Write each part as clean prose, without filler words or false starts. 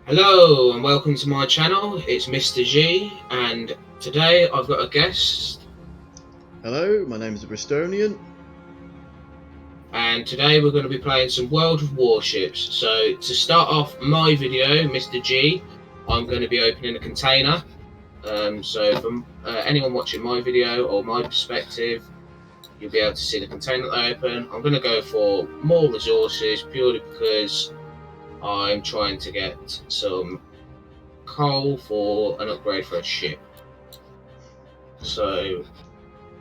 Hello and welcome to my channel. It's Mr G, and today I've got a guest. Hello, my name is Bristonian. And today we're going to be playing some World of Warships. So to start off my video, Mr G, I'm going to be opening a container. So from anyone watching my video or my perspective, you'll be able to see the container that I open. I'm going to go for more resources purely because I'm trying to get some coal for an upgrade for a ship. So,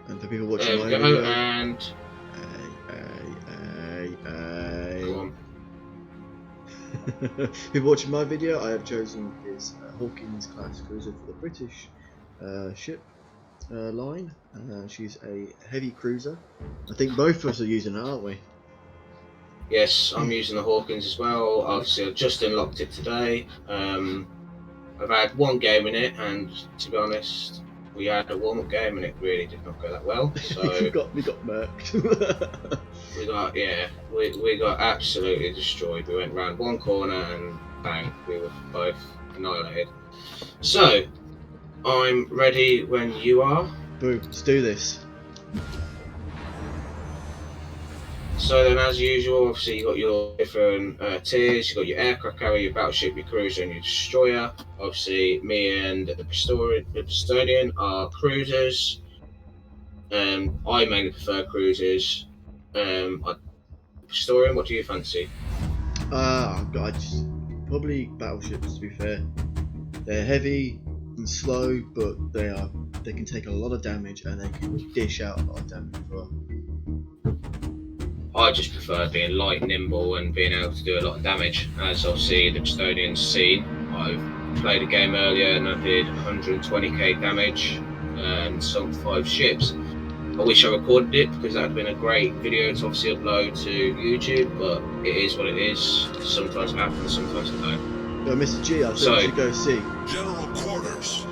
And for people watching my go video, and go on. People watching my video, I have chosen this Hawkins class cruiser for the British ship line. She's a heavy cruiser. I think both of us are using it, aren't we? Yes, I'm using the Hawkins as well. Obviously, I've just unlocked it today. I've had one game in it, and to be honest, we had a warm-up game, and it really did not go that well. So we got murked. we got absolutely destroyed. We went round one corner, and bang, we were both annihilated. So I'm ready when you are. Boom, let's do this. So then, as usual, obviously you got your different tiers. You got your aircraft carrier, your battleship, your cruiser, and your destroyer. Obviously, me and the Bristonian are cruisers. I mainly prefer cruisers. Bristonian, what do you fancy? Probably battleships. To be fair, they're heavy and slow, but they can take a lot of damage and they can dish out a lot of damage as well. I just prefer being light, nimble, and being able to do a lot of damage. As obviously the Bristonian's seen, I've played a game earlier and I did 120k damage and sunk 5 ships. I wish I recorded it because that would have been a great video to obviously upload to YouTube, but it is what it is. Sometimes it happens, sometimes it don't. Mr G, I think we should go see. General quarters.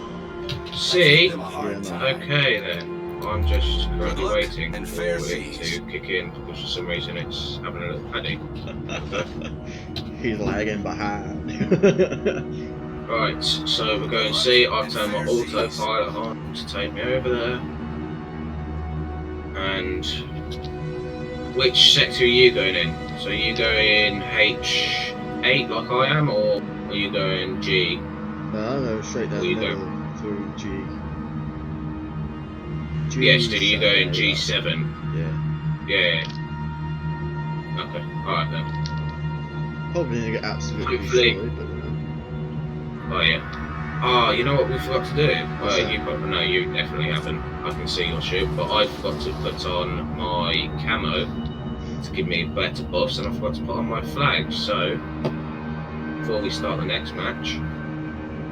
See? Yeah, okay then. I'm just currently waiting for it seas. to kick in because for some reason it's having a little paddy. He's lagging behind. Right, so we're going to see. I've turned my autopilot on to take me over there. And which sector are you going in? So are you going H8 like I am, or are you going G? No, straight down the middle through G. Yes, so you're going G7. Yeah. Okay, alright then. Probably gonna get absolutely Hopefully. destroyed, but Oh yeah. Ah, you know what we forgot to do? Well, you probably know, you definitely haven't. I can see your ship, but I forgot to put on my camo to give me better buffs, and I forgot to put on my flag. So before we start the next match,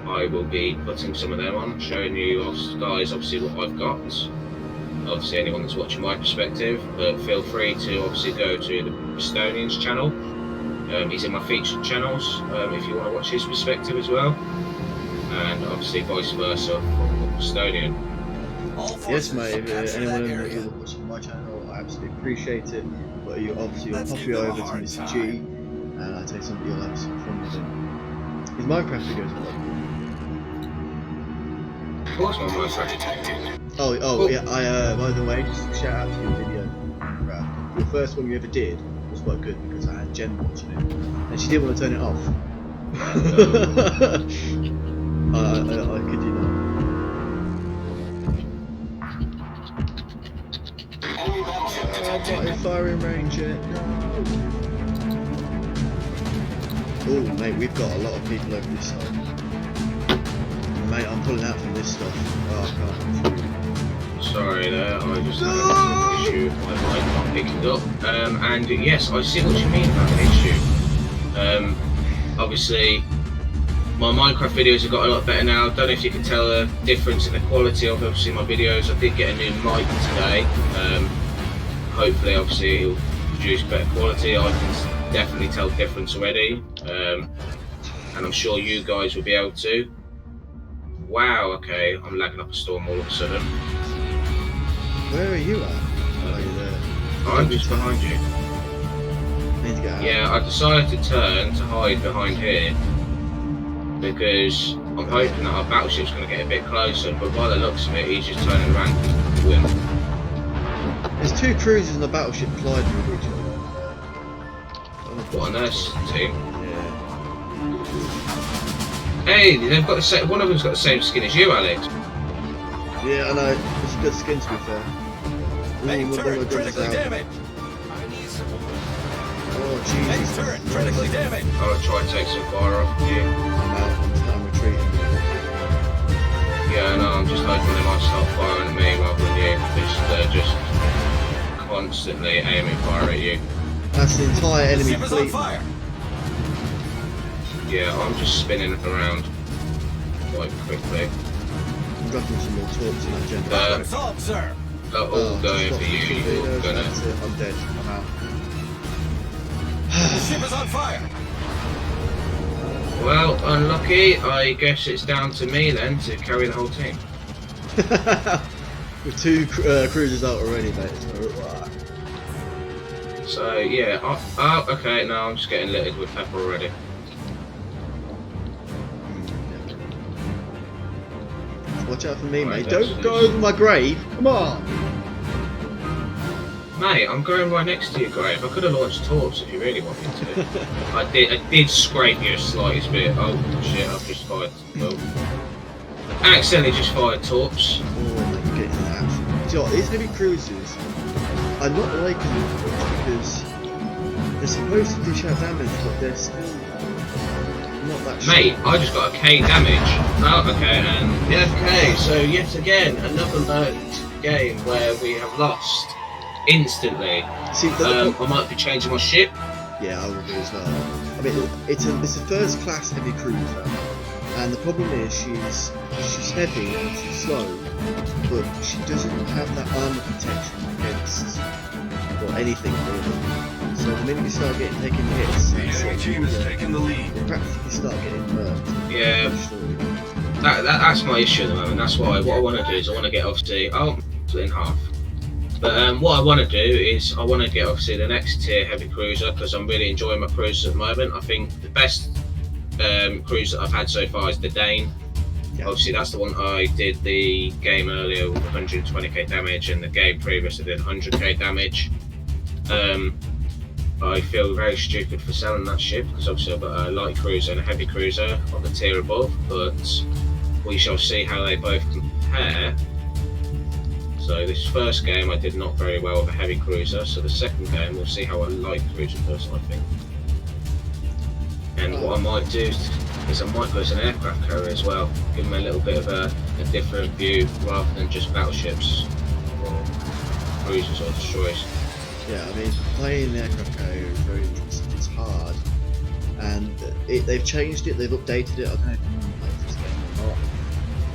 I will be putting some of them on, showing you guys obviously what I've got. Obviously anyone that's watching my perspective, but feel free to obviously go to the Bristonian's channel. He's in my featured channels if you want to watch his perspective as well, and obviously vice versa from the Bristonian. yes, mate. If anyone who's watching my channel, I absolutely appreciate it. But you obviously will pop you over to Mr G, and I tell you something, you'll have some fun with him. His Minecraft videos are Of course, my Minecraft. Oh, yeah. By the way, just a shout out to your video. The first one you ever did was quite good because I had Jen watching it, and she didn't want to turn it off. I kid you not. I'm not in firing range yet. Oh, mate, we've got a lot of people over this side. Mate, I'm pulling out from this stuff. Oh, I can't. Sorry there, I just had an issue with my mic not picking up. And yes, I see what you mean about an issue. Obviously, my Minecraft videos have got a lot better now. Don't know if you can tell the difference in the quality of obviously my videos. I did get a new mic today. Hopefully, obviously, it'll produce better quality. I can definitely tell the difference already. And I'm sure you guys will be able to. Wow, okay, I'm lagging up a storm all of a sudden. Where are you at? Oh, you're there. I'm just behind you. Need to get out. Yeah, I decided to turn to hide behind here. because I'm hoping that our battleship's going to get a bit closer, but by the looks of it, he's just turning around and win. There's 2 cruisers and a battleship colliding with each other. What a nice team. Yeah. Hey, they've got the same. One of them's got the same skin as you, Alex. Yeah, I know. It's a good skin to be fair. Main Ooh, turret critically damaged. Oh, Main Jesus. turret critically damaged. I'll try and take some fire off you. I'm out. I'm retreating. Yeah, no, I'm just hoping they might start firing at me rather than you, because they're just constantly aiming fire at you. That's the entire enemy Ship is on fleet. fire. Yeah, I'm just spinning around quite quickly. I'm dropping some more torps in that gen. Problem solved, sir. They're all going for you. You're gonna. That's it. I'm dead. I'm out. The ship is on fire. Well, unlucky. I guess it's down to me then to carry the whole team. With 2 cruisers out already, mate. So yeah. Oh, okay. Now I'm just getting littered with pepper already. Watch out for me, Right, mate. that's Don't go loose. over my grave. Come on. Mate, I'm going right next to your grave. I could have launched torps if you really want me to. I did scrape you a slightest bit. Oh shit! I've just fired. Oh. Accidentally just fired torps. Oh, mate, you're getting that. Do you know what? These heavy cruisers, I'm not liking them because they're supposed to dish out damage, but they're still not that Mate, sharp. I just got a K damage. Oh, okay, and yeah, okay. So yet again, another learned game where we have lost instantly. See, I might be changing my ship. yeah, I will do as well. I mean, it's a first class heavy cruiser, and the problem is she's heavy and she's slow, but she doesn't have that armor protection against or anything really. So the minute you start taking hits, The enemy team is taking the lead. you practically start getting murked. Yeah, that's my issue at the moment. That's why what I want to do is I want to get obviously split in half. But what I want to do is I want to get obviously the next tier heavy cruiser because I'm really enjoying my cruisers at the moment. I think the best cruiser I've had so far is the Dane. Yeah. Obviously that's the one I did the game earlier with 120k damage, and the game previous I did 100k damage. I feel very stupid for selling that ship because obviously I've got a light cruiser and a heavy cruiser on the tier above, but we shall see how they both compare. So this first game I did not very well with a heavy cruiser, so the second game we'll see how a light cruiser does, I think. And what I might do is I might put an aircraft carrier as well, give them a little bit of a different view rather than just battleships or cruisers or destroyers. Yeah, I mean, playing the aircraft carrier is very interesting. It's hard, and they've changed it. They've updated it. I don't know if you want to play this game or not,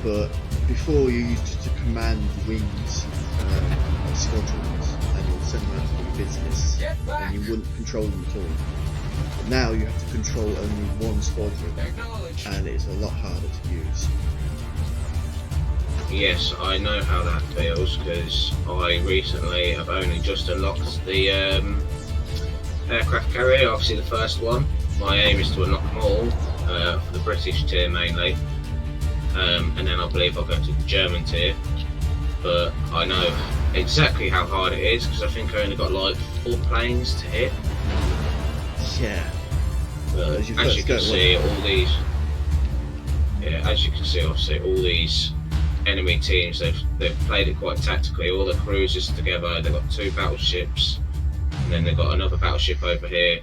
but before you used to command wings, like squadrons, and you'll send them out to do business, and you wouldn't control them at all. But now you have to control only one squadron, and it's a lot harder to use. Yes, I know how that feels because I recently have only just unlocked the aircraft carrier, obviously the first one. My aim is to unlock them all for the British tier mainly, and then I believe I'll go to the German tier. But I know exactly how hard it is because I think I only got like 4 planes to hit. Yeah. But As you as first you can go, see, all these, yeah, as you can see, obviously all these enemy teams, they've played it quite tactically. All the cruisers together, they've got 2 battleships, and then they've got another battleship over here,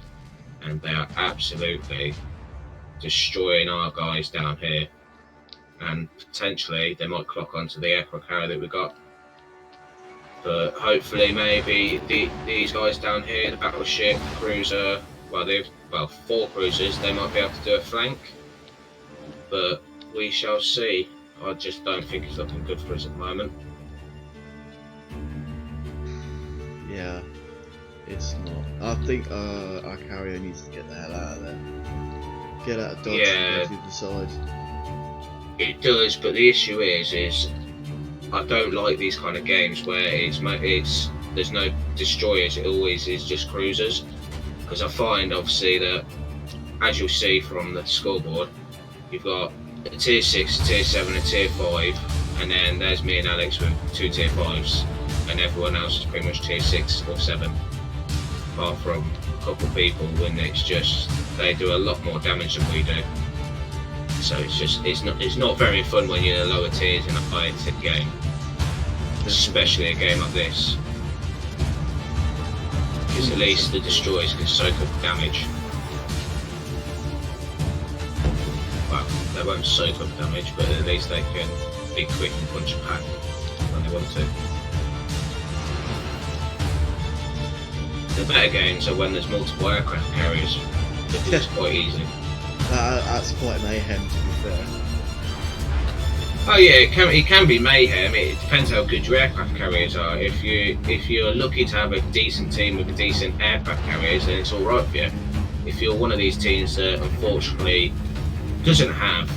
and they are absolutely destroying our guys down here. And potentially they might clock onto the aircraft carrier that we got. But hopefully, maybe these guys down here, the battleship, cruiser, well 4 cruisers, they might be able to do a flank. But we shall see. I just don't think it's looking good for us at the moment. Yeah, it's not. I think our carrier needs to get the hell out of there. Get out of Dodge and go to the side. It does, but the issue is I don't like these kind of games where there's no destroyers. It always is just cruisers, because I find obviously that, as you'll see from the scoreboard, you've got a tier 6, a tier 7, a tier 5, and then there's me and Alex with 2 tier 5s, and everyone else is pretty much tier 6 or 7, apart from a couple of people when it's just, they do a lot more damage than we do. So it's not very fun when you're in the lower tiers in a higher tier game, especially a game like this. Because at least the destroyers can soak up damage. Well, they won't soak up damage, but at least they can be quick and punch a pack when they want to. The better games are when there's multiple aircraft carriers, because it's quite easy. That's quite mayhem, to be fair. Oh yeah, it can be mayhem. It depends how good your aircraft carriers are. If you're lucky to have a decent team with a decent aircraft carriers, then it's all right for you. If you're one of these teams that unfortunately doesn't have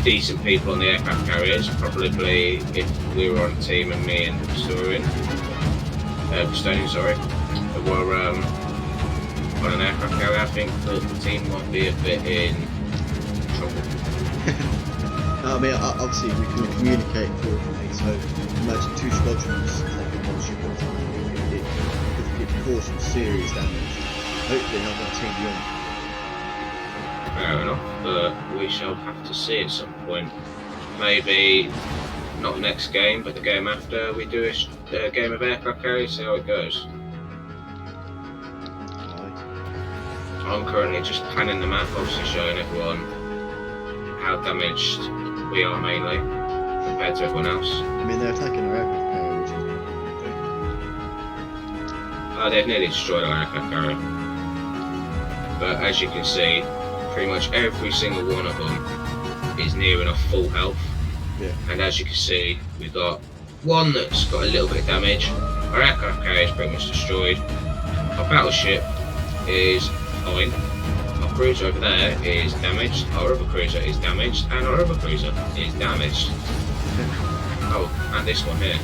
decent people on the aircraft carriers, probably if we were on a team and me and Bristonian, were on an aircraft carrier, I think the team might be a bit in trouble. I mean, obviously we can communicate accordingly, so imagine 2 squadrons taking 1 ship at a time. It could cause some serious damage. Hopefully not going to team you on. Fair enough, but we shall have to see at some point. Maybe not next game, but the game after, we do a game of aircraft carriers, see how it goes. I'm currently just planning the map, obviously showing everyone how damaged we are mainly compared to everyone else. I mean, they're attacking our aircraft carrier, which is They've nearly destroyed our aircraft carrier. But as you can see, pretty much every single one of them is near enough full health. yeah. And as you can see, we've got one that's got a little bit of damage. Our aircraft carrier is pretty much destroyed. Our battleship is fine. Our cruiser over there is damaged. Our other cruiser is damaged, and our other cruiser is damaged. Oh, and this one here.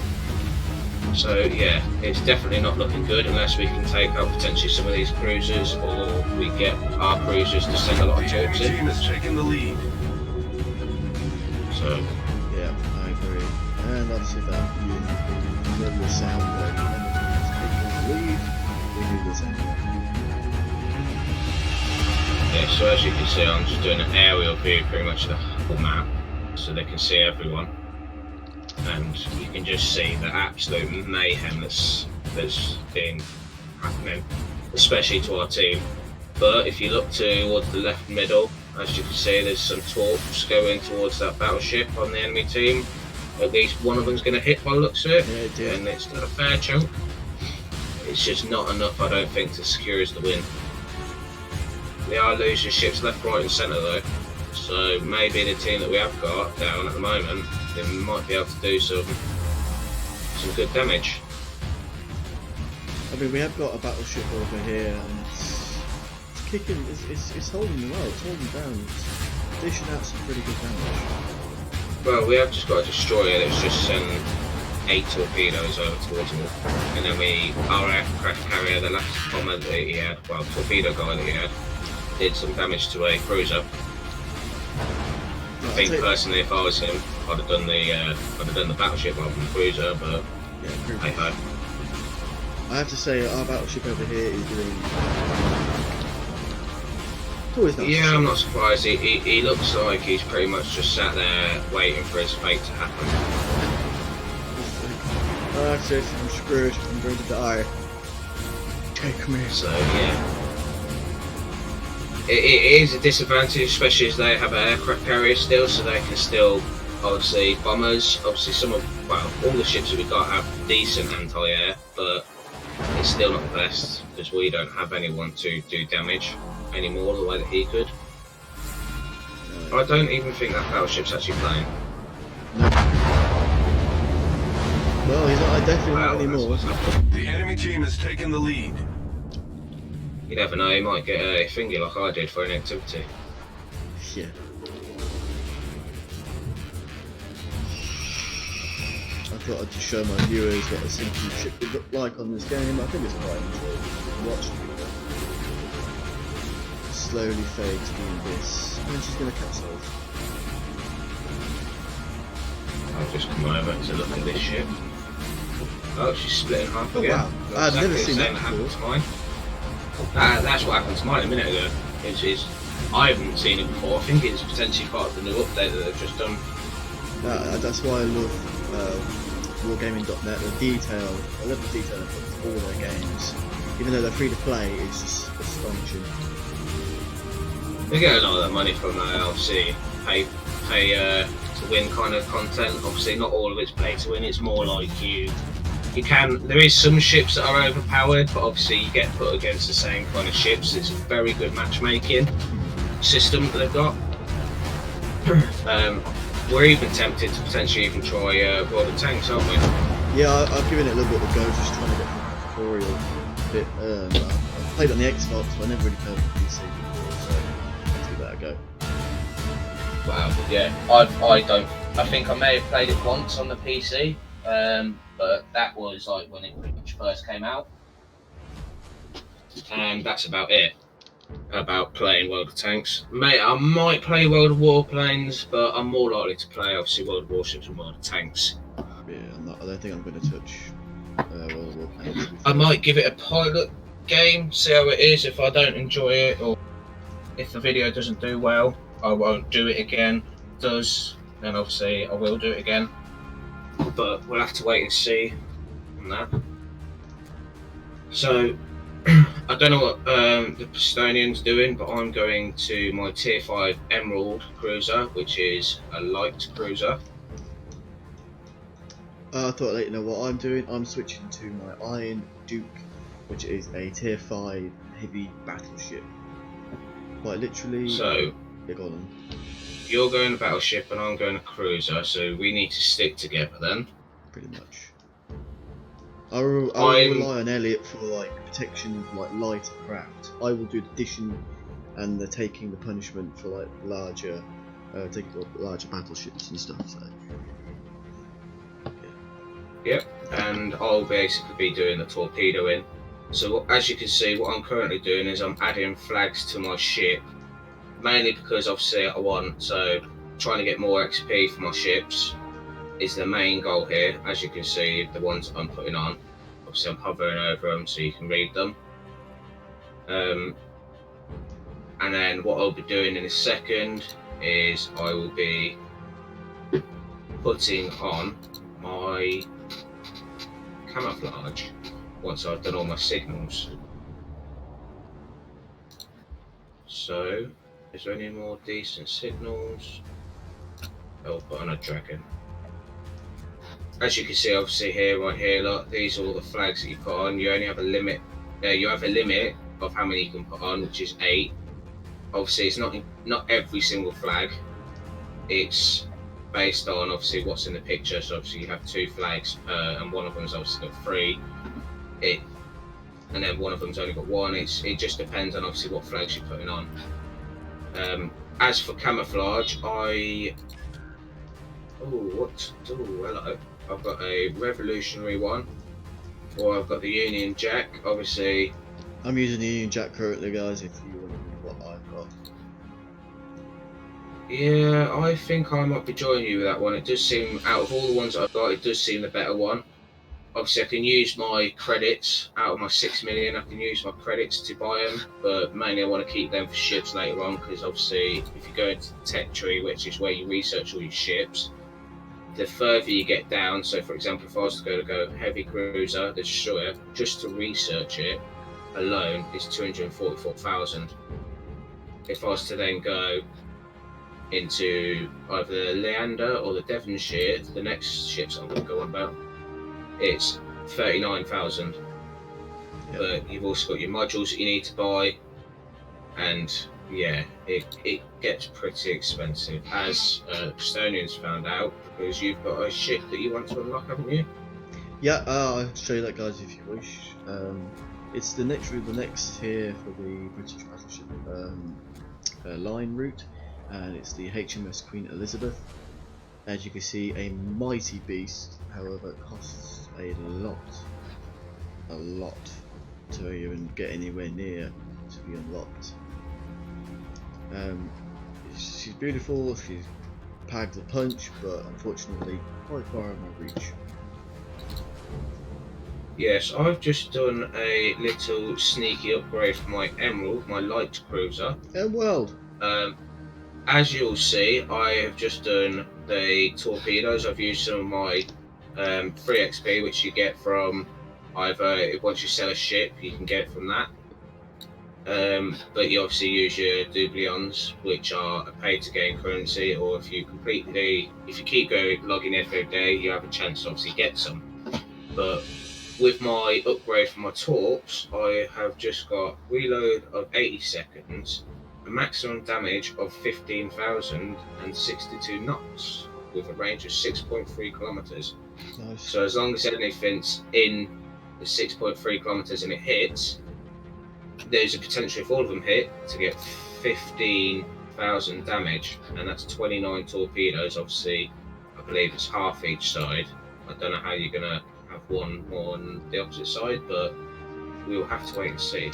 So yeah, it's definitely not looking good unless we can take out potentially some of these cruisers, or we get our cruisers to send a lot of The enemy troops in. team is taking the lead. So Yeah, I agree. And obviously that you know the sound like the lead, we do this anyway. yeah, so as you can see, I'm just doing an aerial view pretty much of the whole map, so they can see everyone. And you can just see the absolute mayhem that's been happening, especially to our team. But if you look towards the left middle, as you can see, there's some torps going towards that battleship on the enemy team. At least one of them's going to hit by the looks of it, Yeah, it did. and it's got a fair chunk. It's just not enough, I don't think, to secure us the win. They are losing ships left, right and centre though, so maybe the team that we have got down at the moment, they might be able to do some good damage. I mean, we have got a battleship over here, and it's kicking, it's holding the well, it's holding down, it's dishing out some pretty good damage. Well, we have just got a destroyer that's just sent 8 torpedoes over towards them, and then our aircraft carrier, the last bomber that he had, well, torpedo guy that he had, did some damage to a cruiser. I think personally, if I was him, I'd have done the battleship rather than the cruiser, but Yeah, hey ho. I have to say, our battleship over here is doing. It's always nice. Yeah, I'm not surprised. He looks like he's pretty much just sat there waiting for his fate to happen. Oh, sis, I'm screwed. I'm going to die. Take me. So yeah, it is a disadvantage, especially as they have an aircraft carrier still, so they can still obviously bombers. Obviously, all the ships that we got have decent anti-air, but it's still not the best because we don't have anyone to do damage anymore the way that he could. I don't even think that battleship's actually playing. No. Well, he's not, definitely not Wow, anymore. that's what's happening. The enemy team has taken the lead. You never know, he might get a finger like I did for inactivity. Yeah. I thought I'd just show my viewers what a simple ship would look like on this game. I think it's quite enjoyable to watch. slowly fade to doing this, and she's going to capsize. I'll just come over to look at this ship. Oh, she's split in half Oh again. wow, Got I've never exactly seen the that same happened before. to mine. That's what happened to mine a minute ago. I haven't seen it before. I think it's potentially part of the new update that they've just done. That's why I love Wargaming.net. The detail, I love the detail they put into all their games. Even though they're free to play, it's just astonishing. They get a lot of that money from obviously pay to win kind of content. Obviously, not all of it's pay to win. It's more like you can. There is some ships that are overpowered, but obviously you get put against the same kind of ships. It's a very good matchmaking system that they've got. We're even tempted to potentially even try World of Tanks, aren't we? Yeah, I've given it a little bit of a go, just trying to get through the tutorial bit. I've played on the Xbox, but I never really played on the PC before, so let's give that a go. Wow, yeah. I think I may have played it once on the PC, but that was like when it pretty much first came out, and that's about it. About playing World of Tanks. Mate, I might play World of Warplanes, but I'm more likely to play obviously World of Warships and World of Tanks. Yeah, I don't think I'm going to touch World of Warplanes. I might give it a pilot game, see how it is. If I don't enjoy it, or if the video doesn't do well, I won't do it again. If it does, then obviously I will do it again. But we'll have to wait and see on that. So, I don't know what the Bristonian's doing, but I'm going to my Tier 5 Emerald cruiser, which is a light cruiser. I thought I'd let you know what I'm doing. I'm switching to my Iron Duke, which is a Tier 5 heavy battleship. Quite literally. So, yeah, go on. you're going a battleship and I'm going a cruiser, so we need to stick together then. Pretty much. I will rely on Elliot for like protection of like lighter craft. I will do the dishing and the taking the punishment for like larger battleships and stuff. So. Yep, and I'll basically be doing the torpedoing. So as you can see, what I'm currently doing is I'm adding flags to my ship, mainly because obviously I want, so trying to get more XP for my ships is the main goal here. As you can see, the ones I'm putting on, obviously I'm hovering over them so you can read them. And then what I'll be doing in a second is I will be putting on my camouflage once I've done all my signals. So, is there any more decent signals? I'll put on a dragon. As you can see, obviously here, right here, look, these are all the flags that you put on. You only have a limit. You have a limit of how many you can put on, which is 8. Obviously, it's not every single flag. It's based on obviously what's in the picture. So obviously you have 2 flags, and one of them's obviously got 3. And then one of them's only got 1. It just depends on obviously what flags you're putting on. As for camouflage, hello. I've got a revolutionary one, or I've got the Union Jack. Obviously, I'm using the Union Jack currently, guys. If you want to know what I've got. Yeah, I think I might be joining you with that one. It does seem, out of all the ones I've got, it does seem the better one. Obviously, I can use my credits out of my 6 million. I can use my credits to buy them, but mainly I want to keep them for ships later on, because obviously, if you go into the tech tree, which is where you research all your ships, the further you get down. So, for example, if I was to go heavy cruiser, the destroyer, just to research it alone is 244,000. If I was to then go into either the Leander or the Devonshire, the next ships I'm going to go on about, it's 39,000. Yep. But you've also got your modules that you need to buy, and yeah, it gets pretty expensive, as Bristonian's found out, because you've got a ship that you want to unlock, haven't you? Yeah, I'll show you that, guys, if you wish. It's the next tier for the British battleship line route, and it's the HMS Queen Elizabeth. As you can see, a mighty beast. However, it costs a lot to even get anywhere near to be unlocked. She's beautiful, she's packed a punch, but unfortunately quite far out of my reach. Yes, I've just done a little sneaky upgrade for my Emerald, my light cruiser. World! As you'll see, I have just done the torpedoes. I've used some of my free XP, which you get from either once you sell a ship, you can get it from that. But you obviously use your doublons, which are a pay-to-gain currency, or if you keep going logging every day, you have a chance to obviously get some. But with my upgrade for my torps, I have just got reload of 80 seconds, a maximum damage of 15,062 knots, with a range of 6.3 kilometers. Nice. So as long as anything's in the 6.3 kilometers and it hits, there's a potential, if all of them hit, to get 15,000 damage, and that's 29 torpedoes. Obviously, I believe it's half each side. I don't know how you're going to have one on the opposite side, but we will have to wait and see.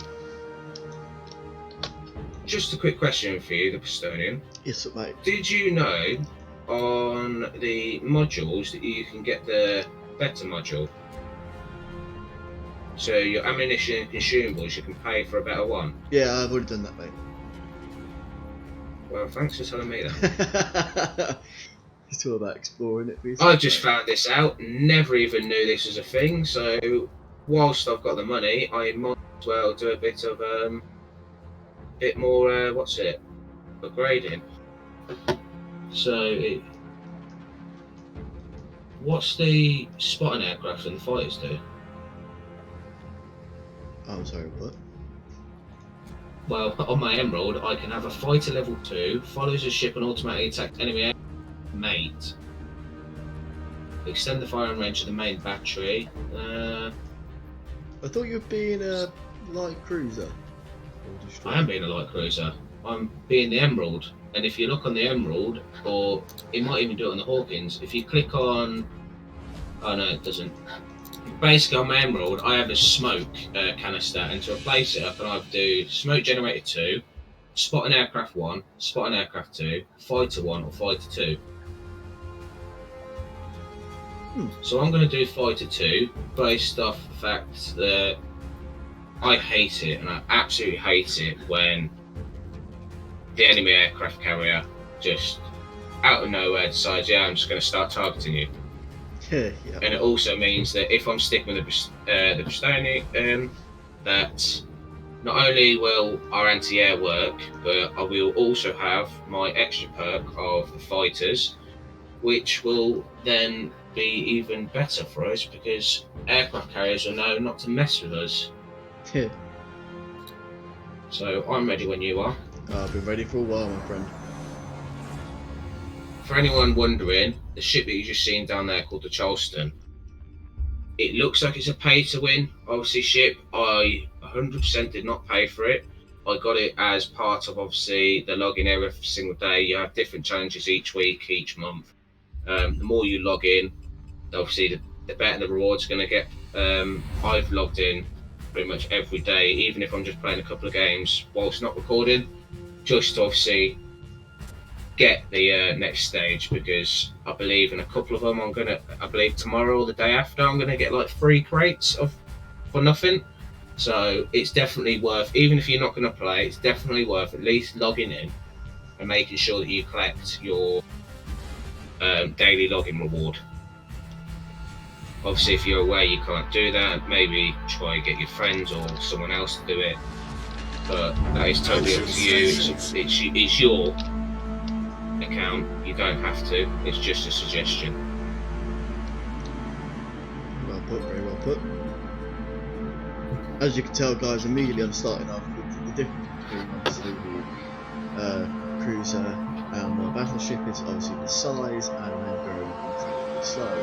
Just a quick question for you, the Bristonian. Yes, mate. Did you know on the modules that you can get the better module? So your ammunition and consumables, you can pay for a better one. Yeah, I've already done that, mate. Well, thanks for telling me that. It's all about exploring it. I just found this out, never even knew this was a thing, so whilst I've got the money, I might as well do a bit of, bit more, upgrading. So, what's the spotting aircraft and the fighters do? I'm sorry, what? Well, on my Emerald, I can have a fighter level 2, follows a ship and automatically attacks enemy air mate. Extend the firing range of the main battery. I thought you were being a light cruiser. I am being a light cruiser. I'm being the Emerald. And if you look on the Emerald, or it might even do it on the Hawkins, if you click on... Oh no, it doesn't. Basically on my Emerald, I have a smoke canister, and to replace it, I can either do smoke generator 2, spot an aircraft 1, spot an aircraft 2, fighter 1, or fighter 2. So I'm going to do fighter 2, based off the fact that I hate it, and I absolutely hate it when the enemy aircraft carrier just out of nowhere decides, yeah, I'm just going to start targeting you. Yeah. And it also means that if I'm sticking with the Bristonian, that not only will our anti-air work, but I will also have my extra perk of the fighters, which will then be even better for us because aircraft carriers will know not to mess with us. Yeah. So I'm ready when you are. I've been ready for a while, my friend. For anyone wondering, the ship that you've just seen down there called the Charleston, it looks like it's a pay-to-win, obviously, ship. I 100% did not pay for it. I got it as part of, obviously, the login every single day. You have different challenges each week, each month. The more you log in, obviously, the better the rewards are going to get. I've logged in pretty much every day, even if I'm just playing a couple of games whilst not recording, just to obviously get the next stage, because I believe in a couple of them I believe tomorrow or the day after, I'm gonna get like 3 crates for nothing. So it's definitely worth, even if you're not gonna play, it's definitely worth at least logging in and making sure that you collect your daily login reward. Obviously, if you're aware you can't do that, maybe try and get your friends or someone else to do it, but that is totally up to you. It's your account, you don't have to, it's just a suggestion. Well put, very well put. As you can tell, guys, immediately I'm starting off with the difference between obviously the cruiser and the battleship is obviously the size and then very incredibly slow.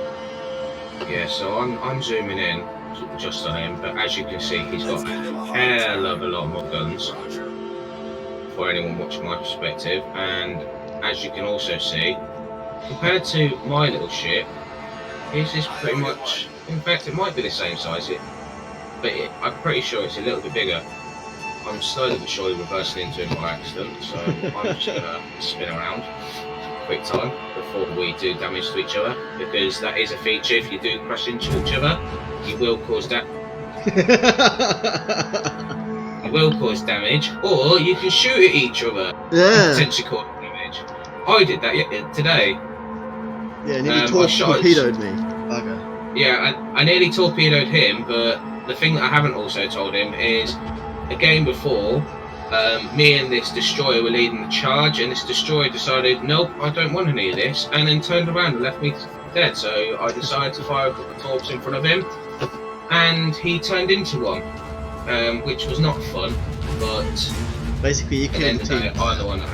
Yeah, so I'm zooming in just on him, but as you can see, he's got a hell of a lot more guns for anyone watching my perspective, and as you can also see, compared to my little ship, his is pretty much, in fact it might be the same size, but I'm pretty sure it's a little bit bigger. I'm slowly but surely reversing into him by accident, so I'm just gonna spin around quick time before we do damage to each other, because that is a feature. If you do crash into each other, you will cause you will cause damage, or you can shoot at each other and Yeah. potentially cause damage. I did that today. Yeah, nearly I shot- torpedoed me. Okay. Yeah, I nearly torpedoed him, but the thing that I haven't also told him is a game before, me and this destroyer were leading the charge, and this destroyer decided, nope, I don't want any of this, and then turned around and left me dead. So I decided to fire a couple of torps in front of him, and he turned into one, which was not fun. But Basically, you at the killed end the of the day, team. I'm the one that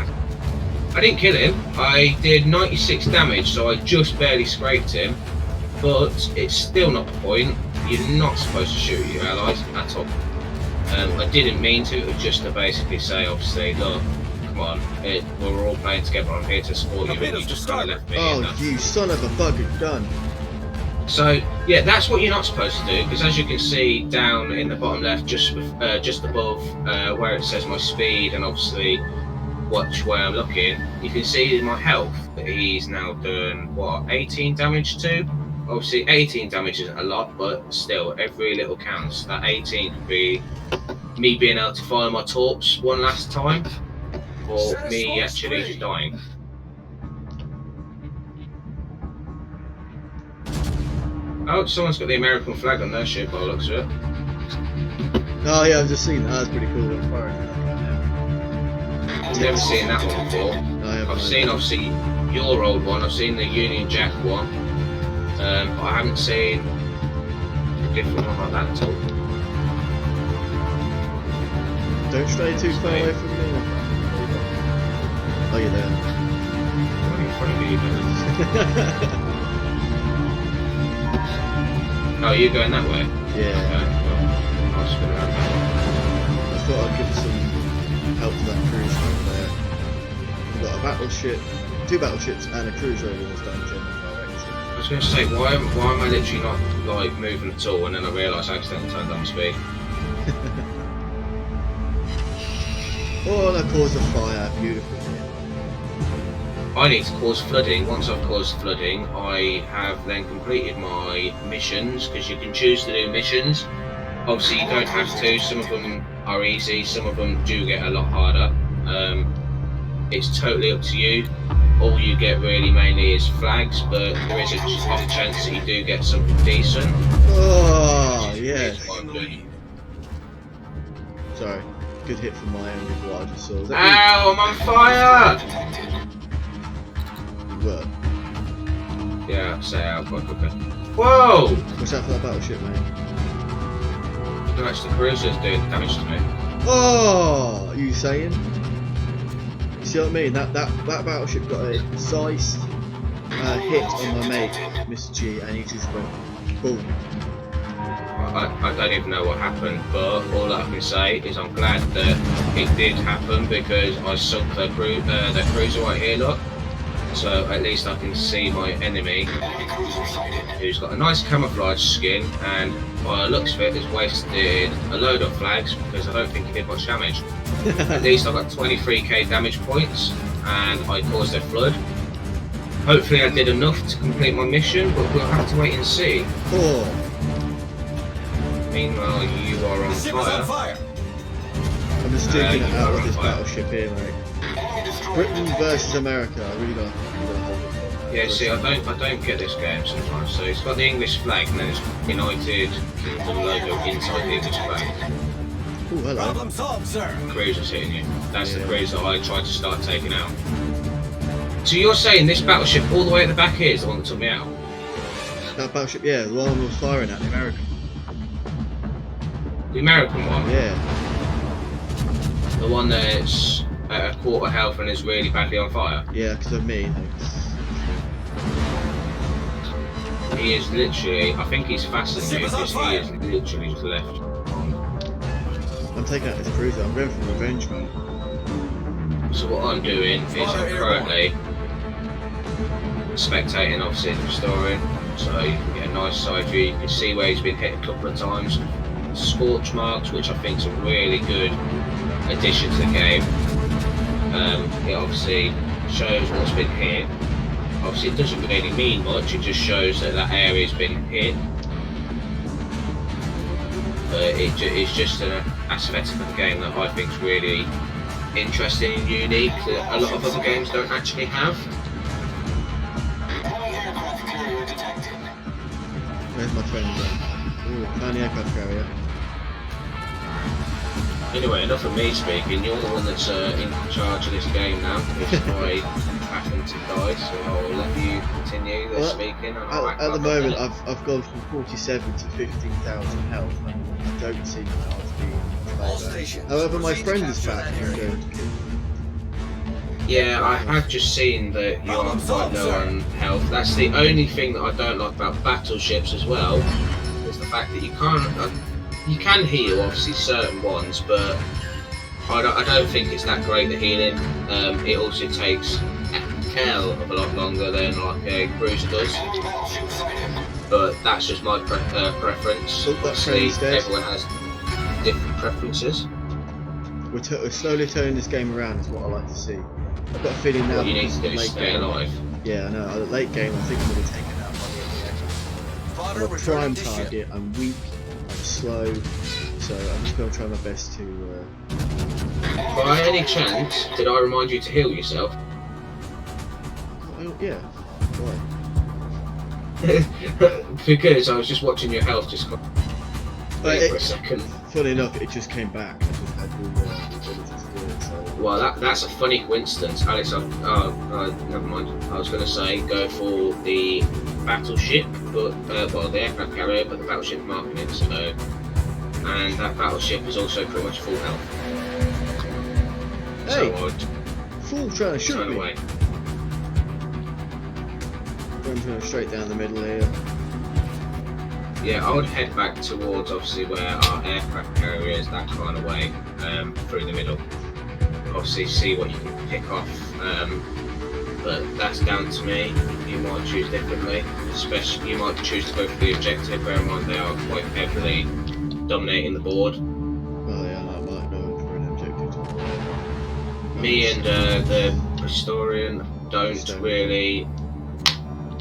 I didn't kill him. I did 96 damage, so I just barely scraped him. But it's still not the point. You're not supposed to shoot your allies at all. I didn't mean to. It was just to basically say, obviously, look, come on, we're all playing together. I'm here to support you, and you just kind of left me in Oh, that. you son of a bugger gun. So yeah, that's what you're not supposed to do, because as you can see down in the bottom left, just above where it says my speed, and obviously watch where I'm looking, you can see my health that he's now done what, 18 damage to. Obviously 18 damage isn't a lot, but still every little counts. That 18 could be me being able to fire my torps one last time, or me actually just dying. Oh, someone's got the American flag on their ship by the looks of it. Oh yeah, I've just seen that. That's pretty cool. I'm firing I've never seen that one before. that. I I've seen obviously your old one, I've seen the Union Jack one, but I haven't seen a different one like that at all. Don't stray too far away from me. Oh, you're there. Right in front of you, but- Oh, you're going that way? Yeah. Okay, well, I'll spin around that I thought I'd give some help to that cruiser over there. We've got a battleship, 2 battleships, and a cruiser over this down German direction. way. I was going to say, why am I literally not like moving at all, and then I realised I accidentally turned down speed. Oh, and I caused a fire. Beautiful. I need to cause flooding. Once I've caused flooding, I have then completed my missions, because you can choose to do missions. Obviously, you don't have to. Some of them are easy, some of them do get a lot harder. It's totally up to you. All you get really mainly is flags, but there is a off chance that you do get something decent. Oh, yes. That's what I'm doing. Sorry. Good hit from my end with what I just saw. Is that Ow, I'm on fire! you? Were. Yeah, say out quite quickly. Whoa! Watch out for that battleship, mate. No, actually, the cruiser's doing damage to me. Oh, are you saying? You see what I mean? That battleship got a precise hit on my mate, Mr G, and he just went boom. I don't even know what happened, but all that I can say is I'm glad that it did happen, because I sunk their cruiser right here, look. So at least I can see my enemy, who's got a nice camouflage skin, and by the looks of it has wasted a load of flags, because I don't think he did much damage. At least I got 23k damage points, and I caused a flood. Hopefully I did enough to complete my mission, but we'll have to wait and see. Oh, Meanwhile, you are on The ship is on fire. fire. I'm just taking it you out are with on this fire. battleship here, mate. Britain versus America. I really got. Yeah, see, I don't get this game sometimes. So it's got the English flag, and then it's United Kingdom logo inside the English flag. Oh, hello. Problem solved, sir. Cruiser's hitting you. That's the Yeah. cruiser I tried to start taking out. So you're saying this battleship all the way at the back here is the one that took me out? That battleship, yeah, the one I was firing at, the American. The American one? Yeah. The one that's at a quarter health and is really badly on fire? Yeah, because of me. He is literally, I think he's faster than you, because he is literally just left. I'm taking out this cruiser. I'm going for revenge, man. So what I'm doing is I'm currently spectating, obviously, the story, so you can get a nice side view. You can see where he's been hit a couple of times. Scorch marks, which I think is a really good addition to the game. It obviously shows what's been hit. Obviously, it doesn't really mean much. It just shows that that area's been hit. But it's just an aspect of the game that I think is really interesting and unique that a lot of other games don't actually have. Where's my friend then? Ooh, found the aircraft carrier. Anyway, enough of me speaking. You're the one that's in charge of this game now. If I happen to die, so I'll let you continue speaking. And I'll At the moment, I've gone from 47 to 15,000 health. I don't seem how to be. However, my friend is back. I'm going to kill him. Yeah, I have just seen that you are quite low on health. That's the only thing that I don't like about battleships as well, is the fact that you can't. You can heal, obviously, certain ones, but I don't think it's that great, the healing. It also takes a hell of a lot longer than like a cruiser does. But that's just my preference. Obviously, everyone has different preferences. We're slowly turning this game around, is what I like to see. I've got a feeling now. What you need to do is stay alive. Yeah, I know. At the late game, I think I'm going to take it out by the end. I'm a prime target, I'm weak. Slow, so I'm just going to try my best to. By any chance, did I remind you to heal yourself? Well, yeah. Why? Because I was just watching your health just go for a second. Funny enough, it just came back. I just had the ability to do it. So. Well, that's a funny coincidence, Alex. Never mind. I was going to say go for the battleship, but well, the aircraft carrier, but the battleship marking it. So, and that battleship is also pretty much full health. Hey, so I'd fool trying to shoot turn me. away. I'm going straight down the middle here. Yeah, I would head back towards obviously where our aircraft carrier is, that kind of way, through the middle. Obviously, see what you can pick off. But that's down to me. You might choose differently. Especially, you might choose to go for the objective. Bear in mind they are quite heavily dominating the board. Oh yeah, I might go for an objective. Me and the Bristonian don't really.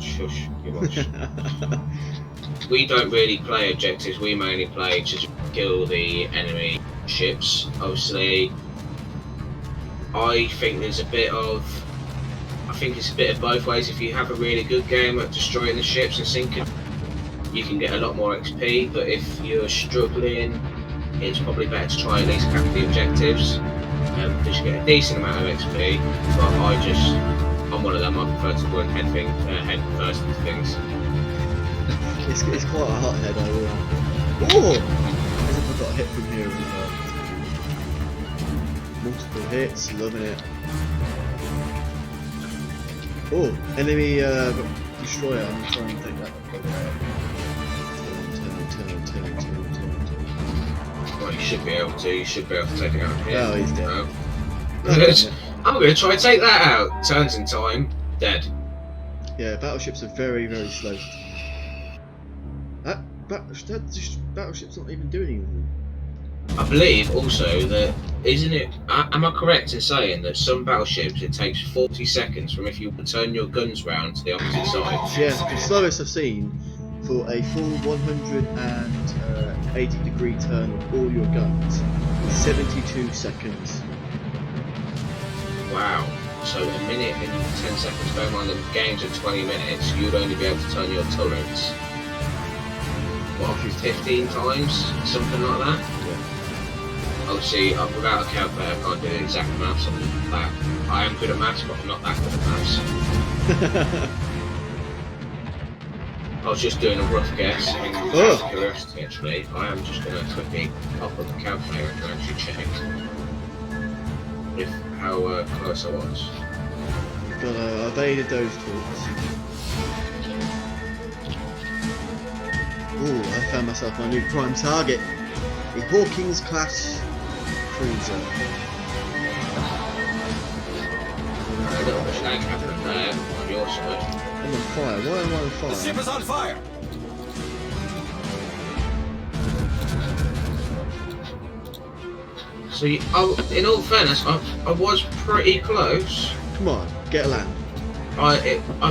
Shush, you watch. We don't really play objectives. We mainly play to kill the enemy ships. Obviously, I think there's a bit of. I think it's a bit of both ways. If you have a really good game at destroying the ships and sinking, you can get a lot more XP, but if you're struggling, it's probably better to try at least capture the objectives, because you get a decent amount of XP, but I'm one of them, I prefer to go and head first into things. It's quite a hot head, I will. Oh! As if I got a hit from here as well. Multiple hits, loving it. Oh, enemy destroyer. I'm trying to take that. Turn. Well, you should be able to. You should be able to take it out here. Oh, he's dead. No. I'm going to try and take that out. Turns in time. Dead. Yeah, battleships are very, very slow. That battleship's not even doing anything. I believe also that, isn't it, am I correct in saying that some battleships it takes 40 seconds from if you turn your guns round to the opposite side? Yeah, the slowest I've seen for a full 180 degree turn of all your guns is 72 seconds. Wow. So a minute and 10 seconds, bear in mind the games are 20 minutes, you'd only be able to turn your turrets, what, 15 times? Something like that? Yeah. Obviously, without a calculator, I can't do the exact maths on that. I am good at maths, but I'm not that good at maths. I was just doing a rough guess, and out of curiosity actually, I am just going to quickly pop up the calculator and actually check how close I was. Gotta evade those talks. Ooh, I found myself my new prime target. A Hawkins class cruiser. A little bit lag happened there on your side. I'm on fire. Why am I on fire? The ship is on fire! So, in all fairness, I was pretty close. Come on, get a land. I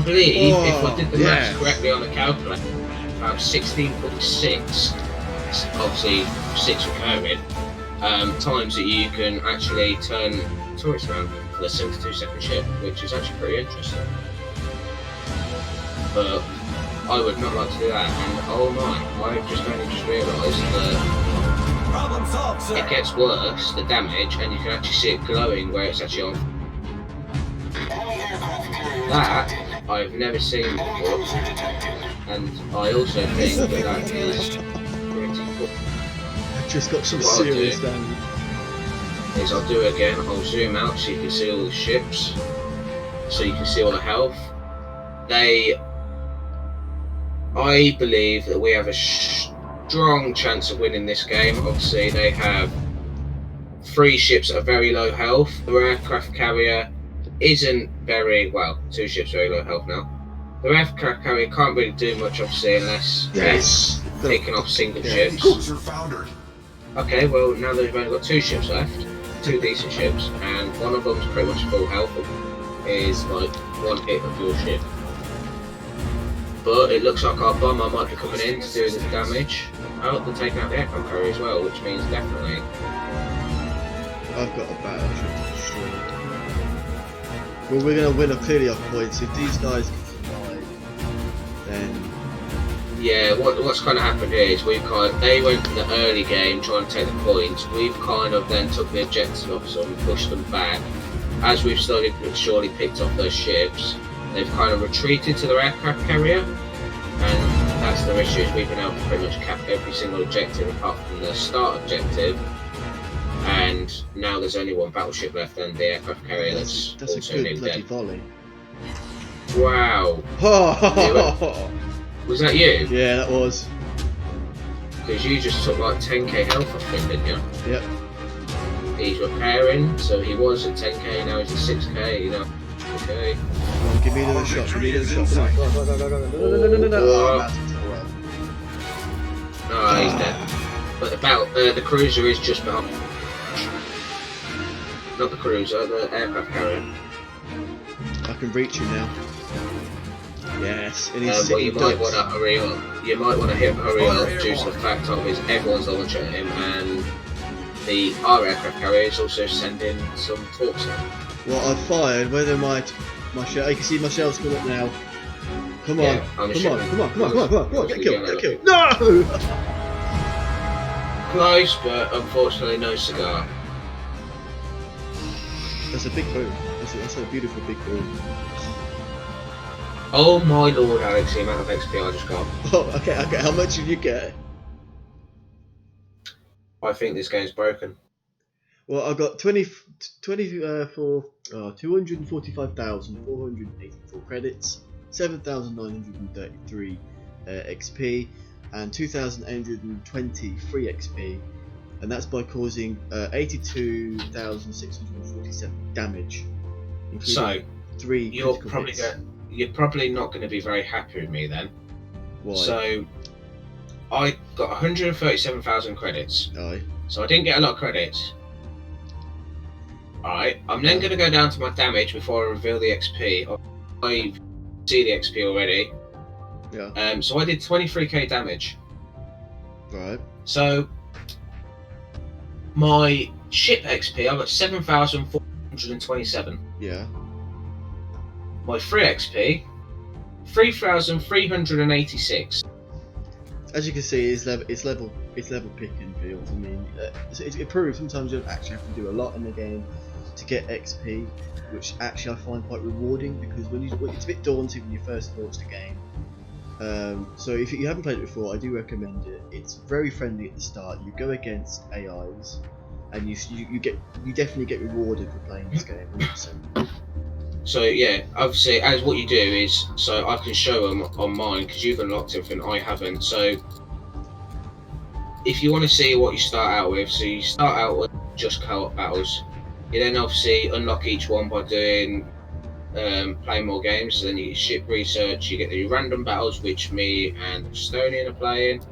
believe if I did the yes. maths correctly on the calculator, about 16.6, obviously 6 recurring, times that you can actually turn turrets around for the 72-second ship, which is actually pretty interesting. But I would not like to do that, and oh my, I've just only just realised that Problem solved, sir. it gets worse, the damage, and you can actually see it glowing where it's actually on. That I've never seen before, and I also think that is pretty cool. Just got some What I'll serious do damage. is I'll do it again, I'll zoom out so you can see all the ships, so you can see all the health. I believe that we have a strong chance of winning this game. Obviously they have 3 ships at very low health. The aircraft carrier isn't very well, 2 ships very low health now. The aircraft carrier can't really do much obviously unless it's taking off single ships. Cruiser foundered. Okay, well now they've only got 2 ships left, 2 decent ships, and one of them's pretty much full health, is like 1 hit of your ship. But it looks like our bomber might be coming in to do the damage. Oh, they're taking out the aircraft carrier as well, which means definitely. I've got a battleship to destroy. Well, we're going to win clearly off points. If these guys can survive, then... Yeah, what's kind of happened here is they went in the early game trying to take the points. We've kind of then took the objective off them, pushed them back. As we've slowly but surely picked off those ships, they've kind of retreated to their aircraft carrier, and that's their issue. We've been able to pretty much cap every single objective apart from the start objective, and now there's only 1 battleship left and the aircraft carrier that's a also good nearly bloody dead. volley. Wow, was that you? Yeah, that was. Because you just took like 10k health off him, didn't you? Yep. He's repairing, so he was at 10k, now he's at 6k, you know. Okay. Come on, give me another shot, give me another shot. Come on, no. I'm out of time. No, he's dead. But the cruiser is just behind. Not the cruiser, the aircraft carrier. I can reach him now. Yes, and he's Well, sitting you might want to hurry up. You might want to hurry up due to the fact of is everyone's launching at him, and our aircraft carrier is also sending some torps in. Well, I've fired. Whether my shell, you can see my shell's come up now. Come on, Yeah, come on, get killed. No! Close, but unfortunately no cigar. That's a big boom. That's a beautiful big boom. Oh my lord, Alex, the amount of XP I just got. Oh, okay. How much did you get? I think this game's broken. Well, I got 245,484 credits, 7,933 XP, and 2,820 free XP, and that's by causing 82,647 damage, So, including 3 you're critical hits. probably not going to be very happy with me then. Why? So, I got 137,000 credits. Aye. So I didn't get a lot of credits. Alright, I'm then going to go down to my damage before I reveal the XP. I see the XP already. Yeah. So I did 23k damage. Right. So my ship XP, I got 7,427. Yeah. My free XP, 3,386. As you can see, it's level pick and field. I mean, it proves sometimes you don't actually have to do a lot in the game to get XP, which actually I find quite rewarding, because it's a bit daunting when you first launch the game. So if you haven't played it before, I do recommend it. It's very friendly at the start. You go against AIs, and you definitely get rewarded for playing this game. 100%. So yeah, obviously, as what you do is, so I can show them on mine because you've unlocked everything, I haven't. So if you want to see what you start out with, so you start out with just co-op battles. You then obviously unlock each one by doing playing more games. So then you get ship research, you get the random battles, which me and Bristonian are playing.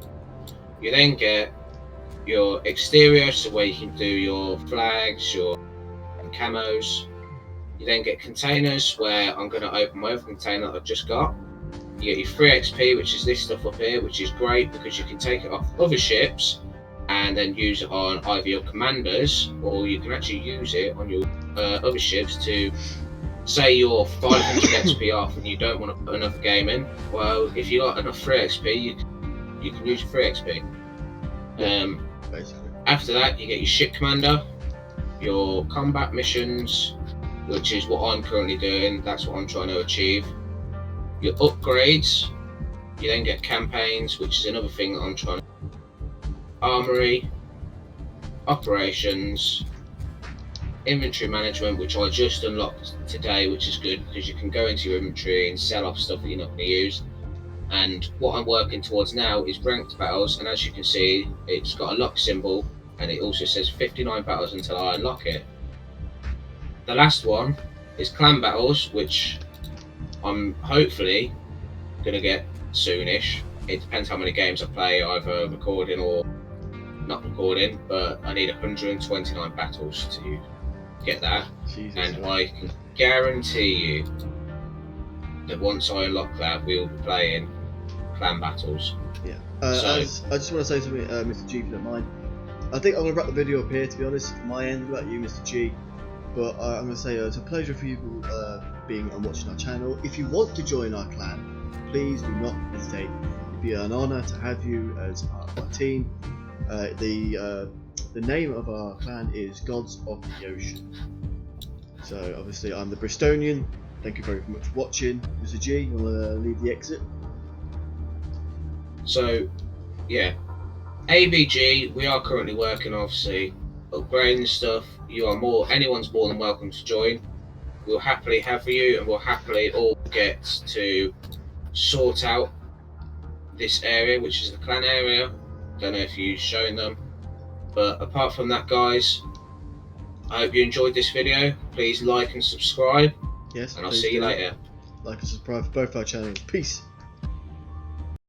You then get your exterior, so where you can do your flags, your camos. You then get containers, where I'm going to open my other container that I've just got. You get your free XP, which is this stuff up here, which is great because you can take it off other ships and then use it on either your commanders, or you can actually use it on your other ships to, say you're 500 XP off and you don't want to put another game in. Well, if you got enough free XP, you can use your free XP. Basically. After that, you get your ship commander, your combat missions, which is what I'm currently doing. That's what I'm trying to achieve. Your upgrades, you then get campaigns, which is another thing that I'm trying to. Armory, operations, inventory management, which I just unlocked today, which is good because you can go into your inventory and sell off stuff that you're not going to use. And what I'm working towards now is ranked battles, and as you can see, it's got a lock symbol, and it also says 59 battles until I unlock it. The last one is clan battles, which I'm hopefully going to get soonish. It depends how many games I play, either recording or not recording, but I need 129 battles to get that. Jesus, and man. I can guarantee you that once I unlock that, we'll be playing clan battles. Yeah. So- I just want to say something, Mr. G, if you don't mind. I think I'm going to wrap the video up here, to be honest, from my end, about you, Mr. G. But I'm going to say it's a pleasure for you being and watching our channel. If you want to join our clan, please do not hesitate. It'd be an honour to have you as part of our team. The name of our clan is Gods of the Ocean. So obviously I'm the Bristonian. Thank you very much for watching. Mr. G, you want to leave the exit? So, yeah, ABG, we are currently working, obviously, upgrading stuff. Anyone's more than welcome to join. We'll happily have you, and we'll happily all get to sort out this area, which is the clan area. Don't know if you've shown them, but apart from that, guys, I hope you enjoyed this video. Please like and subscribe, Yes. and I'll please see you do. later. Like and subscribe for both our channels. Peace.